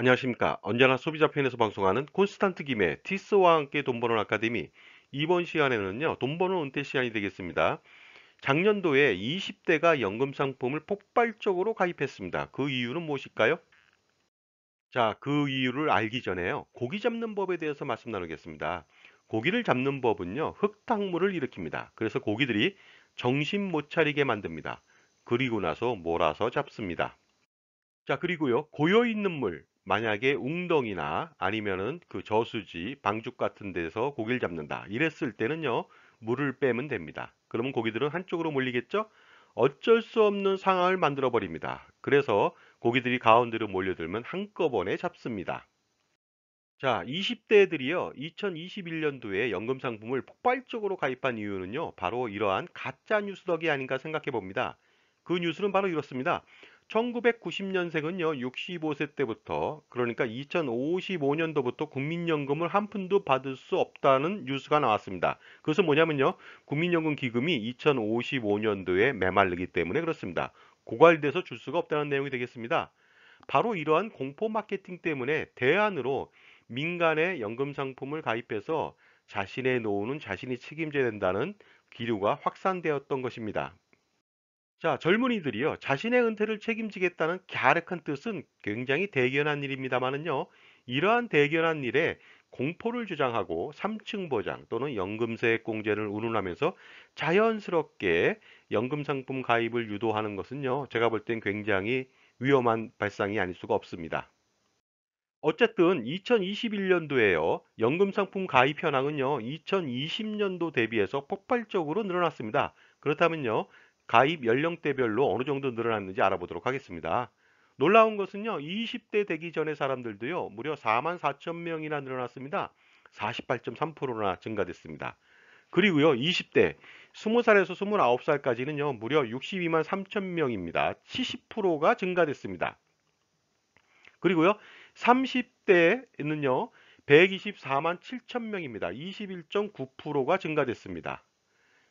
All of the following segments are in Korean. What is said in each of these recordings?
안녕하십니까. 언제나 소비자 편에서 방송하는 콘스탄트 김의 티스와 함께 돈 버는 아카데미. 이번 시간에는요, 돈 버는 은퇴 시간이 되겠습니다. 작년도에 20대가 연금 상품을 폭발적으로 가입했습니다. 그 이유는 무엇일까요? 자, 그 이유를 알기 전에요. 고기 잡는 법에 대해서 말씀 나누겠습니다. 고기를 잡는 법은요, 흙탕물을 일으킵니다. 그래서 고기들이 정신 못 차리게 만듭니다. 그리고 나서 몰아서 잡습니다. 자, 그리고요, 고여있는 물, 만약에 웅덩이나 아니면은 그 저수지, 방죽 같은 데서 고기를 잡는다. 이랬을 때는요, 물을 빼면 됩니다. 그러면 고기들은 한쪽으로 몰리겠죠? 어쩔 수 없는 상황을 만들어 버립니다. 그래서 고기들이 가운데로 몰려들면 한꺼번에 잡습니다. 자, 20대들이요, 2021년도에 연금 상품을 폭발적으로 가입한 이유는요, 바로 이러한 가짜 뉴스 덕이 아닌가 생각해 봅니다. 그 뉴스는 바로 이렇습니다. 1990년생은요, 65세 때부터, 그러니까 2055년도부터 국민연금을 한 푼도 받을 수 없다는 뉴스가 나왔습니다. 그것은 뭐냐면요, 국민연금 기금이 2055년도에 메말르기 때문에 그렇습니다. 고갈돼서 줄 수가 없다는 내용이 되겠습니다. 바로 이러한 공포 마케팅 때문에 대안으로 민간의 연금 상품을 가입해서 자신의 노후는 자신이 책임져야 된다는 기류가 확산되었던 것입니다. 자, 젊은이들이요, 자신의 은퇴를 책임지겠다는 갸륵한 뜻은 굉장히 대견한 일입니다만은요, 이러한 대견한 일에 공포를 주장하고 3층 보장 또는 연금세액 공제를 운운하면서 자연스럽게 연금 상품 가입을 유도하는 것은요, 제가 볼 땐 굉장히 위험한 발상이 아닐 수가 없습니다. 어쨌든 2021년도에요. 연금 상품 가입 현황은요. 2020년도 대비해서 폭발적으로 늘어났습니다. 그렇다면요. 가입 연령대별로 어느 정도 늘어났는지 알아보도록 하겠습니다. 놀라운 것은요. 20대 되기 전의 사람들도요. 무려 4만 4천 명이나 늘어났습니다. 48.3%나 증가됐습니다. 그리고요. 20대 20살에서 29살까지는요. 무려 62만 3천 명입니다. 70%가 증가됐습니다. 그리고요, 30대는요, 124만 7천 명입니다. 21.9%가 증가됐습니다.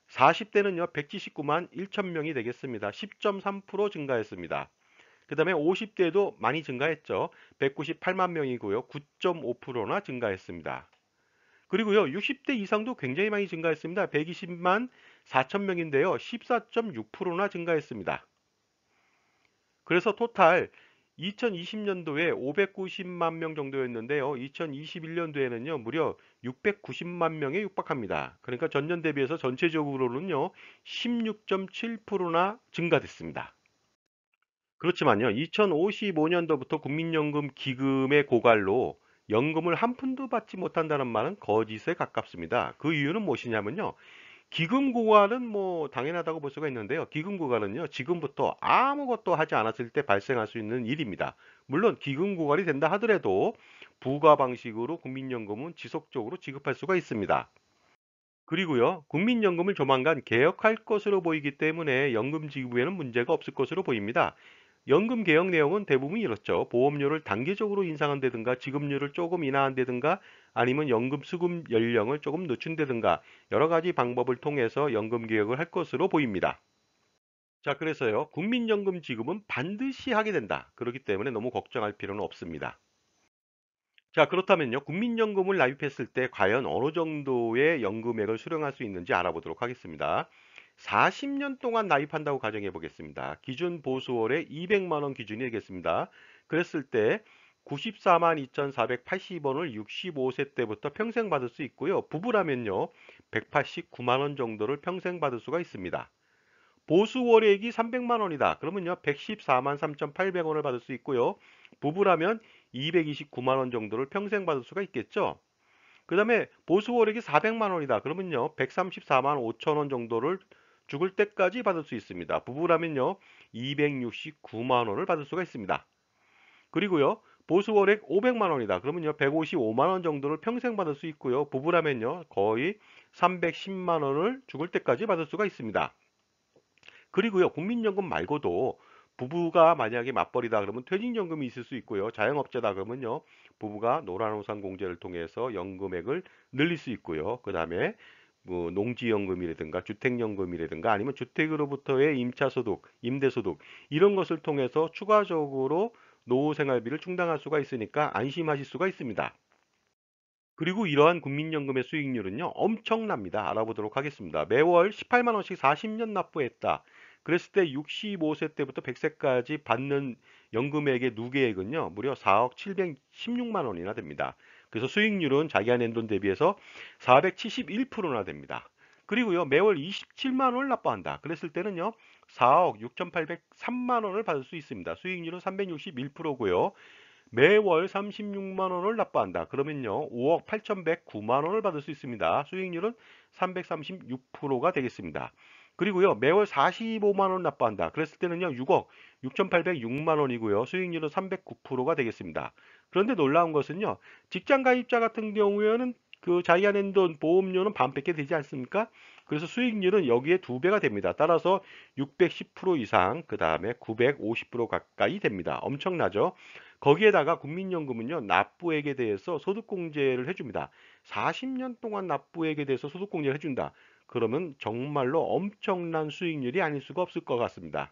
40대는요, 179만 1천 명이 되겠습니다. 10.3% 증가했습니다. 그 다음에 50대도 많이 증가했죠. 198만 명이고요. 9.5%나 증가했습니다. 그리고요, 60대 이상도 굉장히 많이 증가했습니다. 120만 4천 명인데요. 14.6%나 증가했습니다. 그래서 토탈 2020년도에 590만 명 정도였는데요. 2021년도에는요, 무려 690만 명에 육박합니다. 그러니까 전년 대비해서 전체적으로는요, 16.7%나 증가됐습니다. 그렇지만요, 2055년도부터 국민연금 기금의 고갈로 연금을 한 푼도 받지 못한다는 말은 거짓에 가깝습니다. 그 이유는 무엇이냐면요, 기금 고갈은 뭐 당연하다고 볼 수가 있는데요. 기금 고갈은요, 지금부터 아무것도 하지 않았을 때 발생할 수 있는 일입니다. 물론 기금 고갈이 된다 하더라도 부가 방식으로 국민연금은 지속적으로 지급할 수가 있습니다. 그리고요, 국민연금을 조만간 개혁할 것으로 보이기 때문에 연금 지급에는 문제가 없을 것으로 보입니다. 연금 개혁 내용은 대부분 이렇죠. 보험료를 단계적으로 인상한다든가 지급률을 조금 인하한다든가 아니면 연금 수급 연령을 조금 늦춘다든가 여러 가지 방법을 통해서 연금 개혁을 할 것으로 보입니다. 자, 그래서요. 국민연금 지급은 반드시 하게 된다. 그렇기 때문에 너무 걱정할 필요는 없습니다. 자, 그렇다면요. 국민연금을 납입했을 때 과연 어느 정도의 연금액을 수령할 수 있는지 알아보도록 하겠습니다. 40년 동안 납입한다고 가정해 보겠습니다. 기준 보수월에 200만 원 기준이 되겠습니다. 그랬을 때 94만 2,480원을 65세 때부터 평생 받을 수 있고요. 부부라면요. 189만 원 정도를 평생 받을 수가 있습니다. 보수 월액이 300만 원이다. 그러면요. 114만 3,800원을 받을 수 있고요. 부부라면 229만 원 정도를 평생 받을 수가 있겠죠. 그 다음에 보수 월액이 400만 원이다. 그러면요. 134만 5천 원 정도를 죽을 때까지 받을 수 있습니다. 부부라면요. 269만 원을 받을 수가 있습니다. 그리고요. 보수 월액 500만 원이다. 그러면요. 155만 원 정도를 평생 받을 수 있고요. 부부라면요. 거의 310만 원을 죽을 때까지 받을 수가 있습니다. 그리고요, 국민연금 말고도 부부가 만약에 맞벌이다 그러면 퇴직연금이 있을 수 있고요. 자영업자다 그러면요, 부부가 노란우산 공제를 통해서 연금액을 늘릴 수 있고요. 그 다음에 뭐 농지연금이라든가 주택연금이라든가 아니면 주택으로부터의 임차소득, 임대소득 이런 것을 통해서 추가적으로 노후 생활비를 충당할 수가 있으니까 안심하실 수가 있습니다. 그리고 이러한 국민연금의 수익률은요, 엄청납니다. 알아보도록 하겠습니다. 매월 18만 원씩 40년 납부했다. 그랬을 때 65세 때부터 100세까지 받는 연금액의 누계액은요, 무려 4억 716만 원이나 됩니다. 그래서 수익률은 자기가 낸 돈 대비해서 471%나 됩니다. 그리고요, 매월 27만 원을 납부한다. 그랬을 때는요, 4억 6,803만 원을 받을 수 있습니다. 수익률은 361%고요. 매월 36만 원을 납부한다. 그러면요, 5억 8,109만 원을 받을 수 있습니다. 수익률은 336%가 되겠습니다. 그리고요, 매월 45만 원 납부한다. 그랬을 때는요, 6억 6,806만 원이고요. 수익률은 309%가 되겠습니다. 그런데 놀라운 것은요, 직장 가입자 같은 경우에는 그 자기가 낸 돈 보험료는 반밖에 되지 않습니까? 그래서 수익률은 여기에 2배가 됩니다. 따라서 610% 이상, 그 다음에 950% 가까이 됩니다. 엄청나죠? 거기에다가 국민연금은요, 납부액에 대해서 소득공제를 해줍니다. 40년 동안 납부액에 대해서 소득공제를 해준다. 그러면 정말로 엄청난 수익률이 아닐 수가 없을 것 같습니다.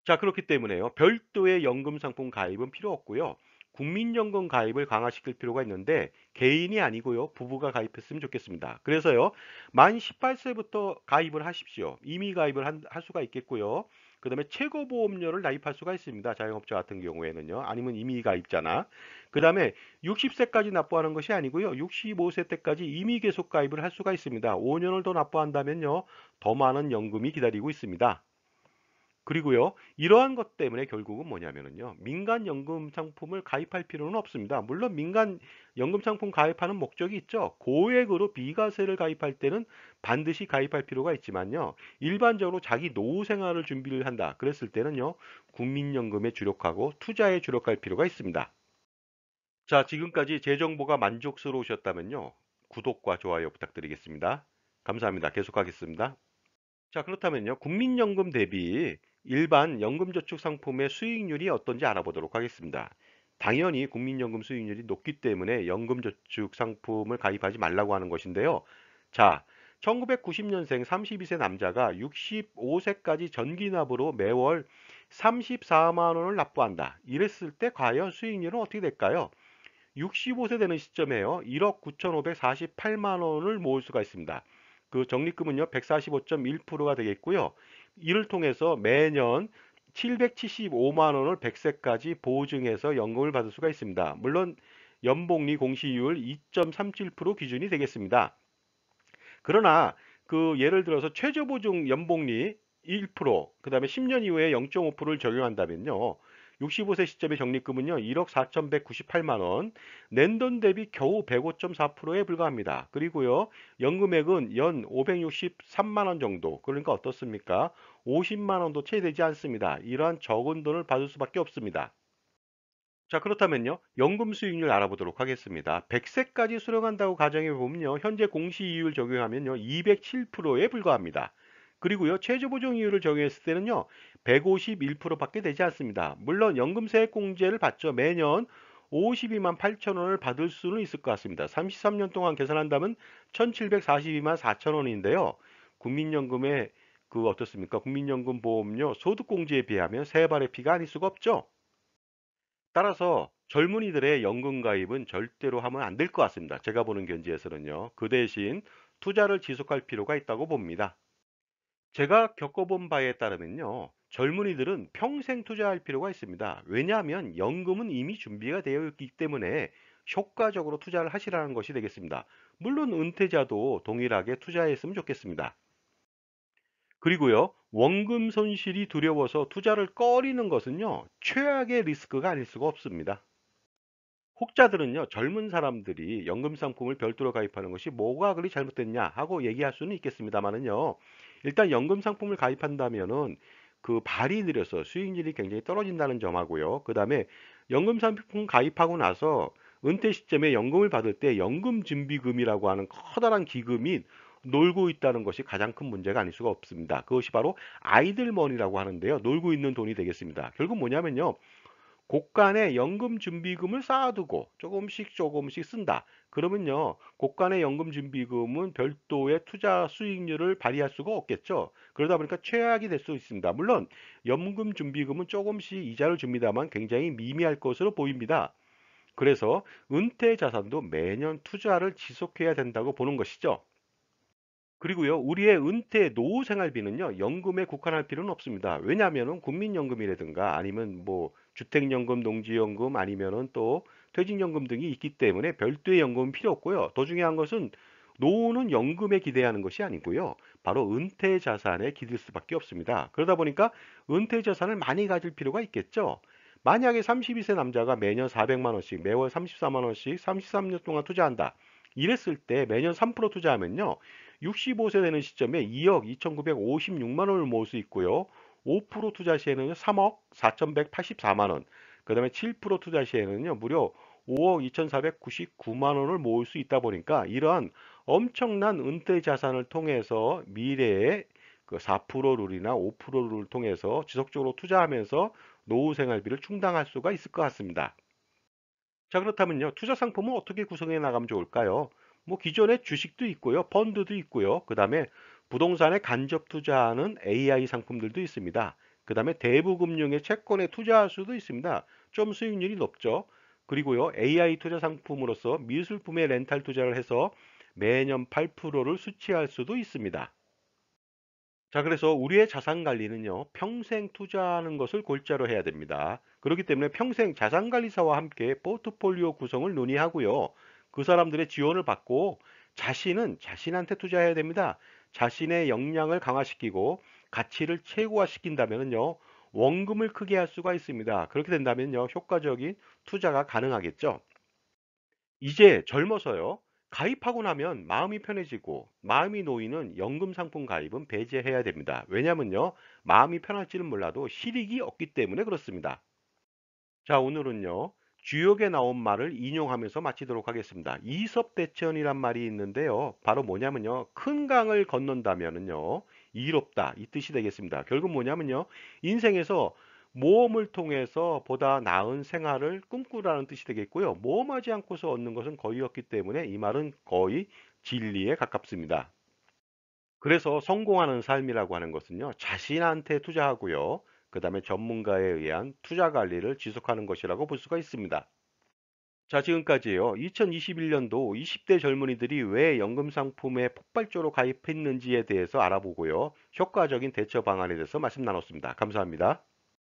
자, 그렇기 때문에요. 별도의 연금 상품 가입은 필요 없고요. 국민연금 가입을 강화시킬 필요가 있는데 개인이 아니고요. 부부가 가입했으면 좋겠습니다. 그래서요. 만 18세부터 가입을 하십시오. 임의 가입을 할 수가 있겠고요. 그다음에 최고보험료를 납입할 수가 있습니다. 자영업자 같은 경우에는요. 아니면 임의 가입자나. 그다음에 60세까지 납부하는 것이 아니고요. 65세 때까지 임의 계속 가입을 할 수가 있습니다. 5년을 더 납부한다면요. 더 많은 연금이 기다리고 있습니다. 그리고요, 이러한 것 때문에 결국은 뭐냐면요, 민간 연금 상품을 가입할 필요는 없습니다. 물론 민간 연금 상품 가입하는 목적이 있죠. 고액으로 비과세를 가입할 때는 반드시 가입할 필요가 있지만요, 일반적으로 자기 노후 생활을 준비를 한다. 그랬을 때는요, 국민연금에 주력하고 투자에 주력할 필요가 있습니다. 자, 지금까지 제 정보가 만족스러우셨다면요, 구독과 좋아요 부탁드리겠습니다. 감사합니다. 계속하겠습니다. 자, 그렇다면요. 국민연금 대비 일반 연금저축 상품의 수익률이 어떤지 알아보도록 하겠습니다. 당연히 국민연금 수익률이 높기 때문에 연금저축 상품을 가입하지 말라고 하는 것인데요. 자, 1990년생 32세 남자가 65세까지 전기납으로 매월 34만 원을 납부한다. 이랬을 때 과연 수익률은 어떻게 될까요? 65세 되는 시점에요. 1억 9,548만 원을 모을 수가 있습니다. 그 적립금은요, 145.1%가 되겠고요. 이를 통해서 매년 775만 원을 100세까지 보증해서 연금을 받을 수가 있습니다. 물론 연복리 공시율 2.37% 기준이 되겠습니다. 그러나 그 예를 들어서 최저보증 연복리 1%, 그 다음에 10년 이후에 0.5%를 적용한다면요. 65세 시점의 적립금은요, 1억 4,198만 원, 낸 돈 대비 겨우 105.4%에 불과합니다. 그리고요, 연금액은 연 563만 원 정도, 그러니까 어떻습니까? 50만 원도 채 되지 않습니다. 이러한 적은 돈을 받을 수밖에 없습니다. 자, 그렇다면요. 연금 수익률 알아보도록 하겠습니다. 100세까지 수령한다고 가정해 보면요. 현재 공시이율 적용하면요. 207%에 불과합니다. 그리고요. 최저보정이율을 적용했을 때는요. 151%밖에 되지 않습니다. 물론 연금세액공제를 받죠. 매년 52만 8천 원을 받을 수는 있을 것 같습니다. 33년 동안 계산한다면 1742만 4천 원인데요. 국민연금의 어떻습니까? 국민연금 보험료 소득공제에 비하면 세 발의 피가 아닐 수가 없죠. 따라서 젊은이들의 연금 가입은 절대로 하면 안 될 것 같습니다. 제가 보는 견지에서는요. 그 대신 투자를 지속할 필요가 있다고 봅니다. 제가 겪어본 바에 따르면요. 젊은이들은 평생 투자할 필요가 있습니다. 왜냐하면 연금은 이미 준비가 되어 있기 때문에 효과적으로 투자를 하시라는 것이 되겠습니다. 물론 은퇴자도 동일하게 투자했으면 좋겠습니다. 그리고요, 원금 손실이 두려워서 투자를 꺼리는 것은요, 최악의 리스크가 아닐 수가 없습니다. 혹자들은요, 젊은 사람들이 연금 상품을 별도로 가입하는 것이 뭐가 그리 잘못됐냐 하고 얘기할 수는 있겠습니다만은요, 일단 연금 상품을 가입한다면은 그 발이 느려서 수익률이 굉장히 떨어진다는 점하고요. 그 다음에 연금 상품 가입하고 나서 은퇴 시점에 연금을 받을 때 연금 준비금이라고 하는 커다란 기금이 놀고 있다는 것이 가장 큰 문제가 아닐 수가 없습니다. 그것이 바로 아이들 머니라고 하는데요. 놀고 있는 돈이 되겠습니다. 결국 뭐냐면요. 고간의 연금 준비금을 쌓아두고 조금씩 조금씩 쓴다. 그러면요, 고간의 연금 준비금은 별도의 투자 수익률을 발휘할 수가 없겠죠. 그러다 보니까 최악이 될 수 있습니다. 물론 연금 준비금은 조금씩 이자를 줍니다만 굉장히 미미할 것으로 보입니다. 그래서 은퇴 자산도 매년 투자를 지속해야 된다고 보는 것이죠. 그리고요, 우리의 은퇴 노후 생활비는요, 연금에 국한할 필요는 없습니다. 왜냐하면은 국민연금이라든가 아니면 뭐 주택연금, 농지연금 아니면은 또 퇴직연금 등이 있기 때문에 별도의 연금은 필요 없고요. 더 중요한 것은 노후는 연금에 기대하는 것이 아니고요. 바로 은퇴 자산에 기댈 수밖에 없습니다. 그러다 보니까 은퇴 자산을 많이 가질 필요가 있겠죠. 만약에 32세 남자가 매년 400만 원씩 매월 34만 원씩 33년 동안 투자한다. 이랬을 때 매년 3% 투자하면요. 65세 되는 시점에 2억 2,956만 원을 모을 수 있고요. 5% 투자 시에는 3억 4,184만 원, 그 다음에 7% 투자 시에는요, 무려 5억 2,499만 원을 모을 수 있다 보니까 이러한 엄청난 은퇴 자산을 통해서 미래에 그 4% 룰이나 5% 룰을 통해서 지속적으로 투자하면서 노후 생활비를 충당할 수가 있을 것 같습니다. 자, 그렇다면요. 투자 상품은 어떻게 구성해 나가면 좋을까요? 뭐 기존에 주식도 있고요. 펀드도 있고요. 그다음에 부동산에 간접 투자하는 AI 상품들도 있습니다. 그다음에 대부금융의 채권에 투자할 수도 있습니다. 좀 수익률이 높죠. 그리고요. AI 투자 상품으로서 미술품의 렌탈 투자를 해서 매년 8%를 수취할 수도 있습니다. 자, 그래서 우리의 자산 관리는요, 평생 투자하는 것을 골자로 해야 됩니다. 그렇기 때문에 평생 자산 관리사와 함께 포트폴리오 구성을 논의하고요. 그 사람들의 지원을 받고 자신은 자신한테 투자해야 됩니다. 자신의 역량을 강화시키고 가치를 최고화시킨다면요, 원금을 크게 할 수가 있습니다. 그렇게 된다면요, 효과적인 투자가 가능하겠죠. 이제 젊어서요. 가입하고 나면 마음이 편해지고 마음이 놓이는 연금 상품 가입은 배제해야 됩니다. 왜냐면요. 마음이 편할지는 몰라도 실익이 없기 때문에 그렇습니다. 자, 오늘은요. 주역에 나온 말을 인용하면서 마치도록 하겠습니다. 이섭대천이란 말이 있는데요. 바로 뭐냐면요. 큰 강을 건넌다면은요. 이롭다 이 뜻이 되겠습니다. 결국 뭐냐면요. 인생에서 모험을 통해서 보다 나은 생활을 꿈꾸라는 뜻이 되겠고요. 모험하지 않고서 얻는 것은 거의 없기 때문에 이 말은 거의 진리에 가깝습니다. 그래서 성공하는 삶이라고 하는 것은요, 자신한테 투자하고요, 그 다음에 전문가에 의한 투자 관리를 지속하는 것이라고 볼 수가 있습니다. 자, 지금까지요, 2021년도 20대 젊은이들이 왜 연금 상품에 폭발적으로 가입했는지에 대해서 알아보고요, 효과적인 대처 방안에 대해서 말씀 나눴습니다. 감사합니다.